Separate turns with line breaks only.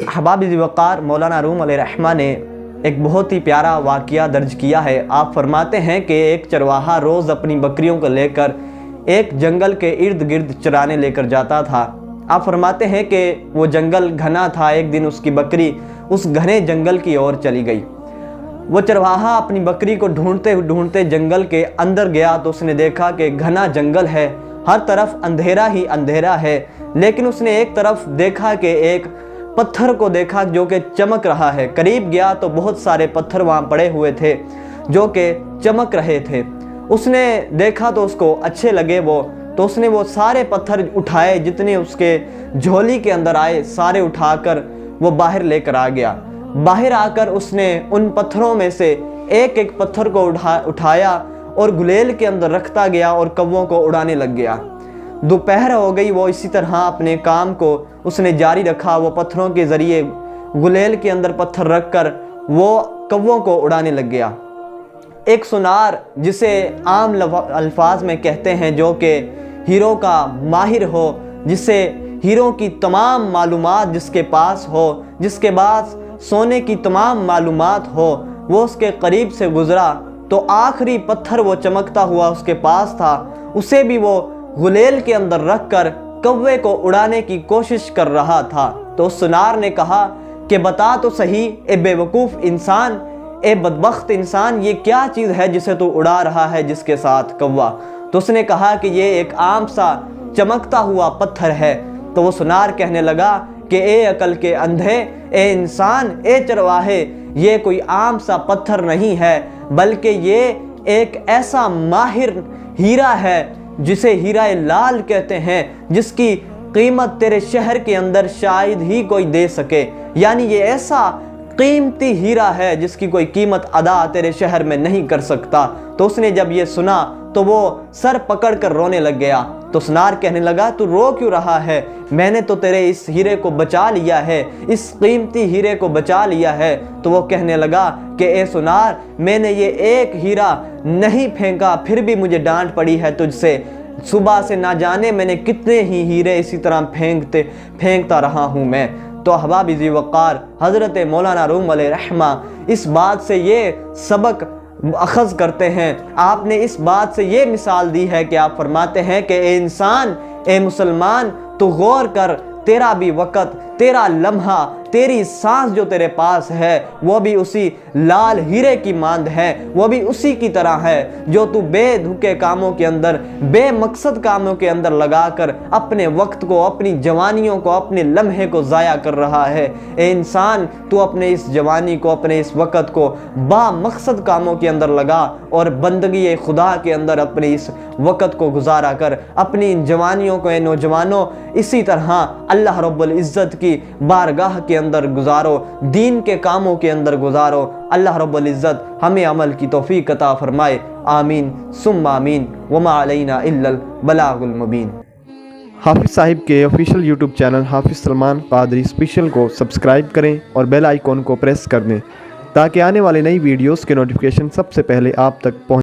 احباب ذی وقار، مولانا روم علیہ رحمہ نے ایک بہت ہی پیارا واقعہ درج کیا ہے۔ آپ فرماتے ہیں کہ ایک چرواہا روز اپنی بکریوں کو لے کر ایک جنگل کے ارد گرد چرانے لے کر جاتا تھا۔ آپ فرماتے ہیں کہ وہ جنگل گھنا تھا۔ ایک دن اس کی بکری اس گھنے جنگل کی اور چلی گئی۔ وہ چرواہا اپنی بکری کو ڈھونڈتے ڈھونڈتے جنگل کے اندر گیا تو اس نے دیکھا کہ گھنا جنگل ہے، ہر طرف اندھیرا ہی اندھیرا ہے، لیکن اس نے ایک طرف دیکھا کہ ایک پتھر کو دیکھا جو کہ چمک رہا ہے۔ قریب گیا تو بہت سارے پتھر وہاں پڑے ہوئے تھے جو کہ چمک رہے تھے۔ اس نے دیکھا تو اس کو اچھے لگے تو اس نے وہ سارے پتھر اٹھائے، جتنے اس کے جھولی کے اندر آئے سارے اٹھا کر وہ باہر لے کر آ گیا۔ باہر آ کر اس نے ان پتھروں میں سے ایک ایک پتھر کو اٹھایا اور گلیل کے اندر رکھتا گیا اور کووں کو اڑانے لگ گیا۔ دوپہر ہو گئی، وہ اسی طرح اپنے کام کو اس نے جاری رکھا۔ وہ پتھروں کے ذریعے گلیل کے اندر پتھر رکھ کر وہ کووں کو اڑانے لگ گیا۔ ایک سونار، جسے عام الفاظ میں کہتے ہیں، جو کہ ہیروں کا ماہر ہو، جسے ہیروں کی تمام معلومات جس کے پاس ہو، جس کے پاس سونے کی تمام معلومات ہو، وہ اس کے قریب سے گزرا تو آخری پتھر وہ چمکتا ہوا اس کے پاس تھا، اسے بھی وہ غلیل کے اندر رکھ کر کوے کو اڑانے کی کوشش کر رہا تھا۔ تو اس سونار نے کہا کہ بتا تو صحیح اے بے وقوف انسان، اے بدبخت انسان، یہ کیا چیز ہے جسے تو اڑا رہا ہے جس کے ساتھ کوا؟ تو اس نے کہا کہ یہ ایک عام سا چمکتا ہوا پتھر ہے۔ تو وہ سونار کہنے لگا کہ اے عقل کے اندھے، اے انسان، اے چرواہے، یہ کوئی عام سا پتھر نہیں ہے، بلکہ یہ ایک ایسا ماہر ہیرا ہے جسے ہیرہ لال کہتے ہیں، جس کی قیمت تیرے شہر کے اندر شاید ہی کوئی دے سکے۔ یعنی یہ ایسا قیمتی ہیرا ہے جس کی کوئی قیمت ادا تیرے شہر میں نہیں کر سکتا۔ تو اس نے جب یہ سنا تو وہ سر پکڑ کر رونے لگ گیا۔ تو سونار کہنے لگا تو رو کیوں رہا ہے؟ میں نے تو تیرے اس ہیرے کو بچا لیا ہے، اس قیمتی ہیرے کو بچا لیا ہے۔ تو وہ کہنے لگا کہ اے سونار، میں نے یہ ایک ہیرا نہیں پھینکا، پھر بھی مجھے ڈانٹ پڑی ہے تجھ سے۔ صبح سے نہ جانے میں نے کتنے ہی ہیرے اسی طرح پھینکتا رہا ہوں میں۔ تو احباب ذی وقار، حضرت مولانا روم علیہ رحمہ اس بات سے یہ سبق اخذ کرتے ہیں، آپ نے اس بات سے یہ مثال دی ہے کہ آپ فرماتے ہیں کہ اے انسان، اے مسلمان، تو غور کر، تیرا بھی وقت، تیرا لمحہ، تیری سانس جو تیرے پاس ہے وہ بھی اسی لال ہیرے کی مانند ہے، وہ بھی اسی کی طرح ہے جو تو بے دھوکے کاموں کے اندر، بے مقصد کاموں کے اندر لگا کر اپنے وقت کو، اپنی جوانیوں کو، اپنے لمحے کو ضائع کر رہا ہے۔ اے انسان، تو اپنے اس جوانی کو، اپنے اس وقت کو با مقصد کاموں کے اندر لگا اور بندگی خدا کے اندر اپنے اس وقت کو گزارا کر، اپنی ان جوانیوں کو، اے نوجوانوں، اسی طرح اللہ رب العزت کی بارگاہ کے اندر گزارو، دین کے کاموں کے اندر گزارو۔ اللہ رب العزت ہمیں عمل کی توفیق عطا فرمائے، آمین ثم آمین، وما علینا الا البلاغ المبین۔
حافظ صاحب کے آفیشیل یوٹیوب چینل حافظ سلمان قادری اسپیشل کو سبسکرائب کریں اور بیل آئیکن کو پریس کر دیں تاکہ آنے والے نئی ویڈیوز کے نوٹیفیکیشن سب سے پہلے آپ تک پہنچ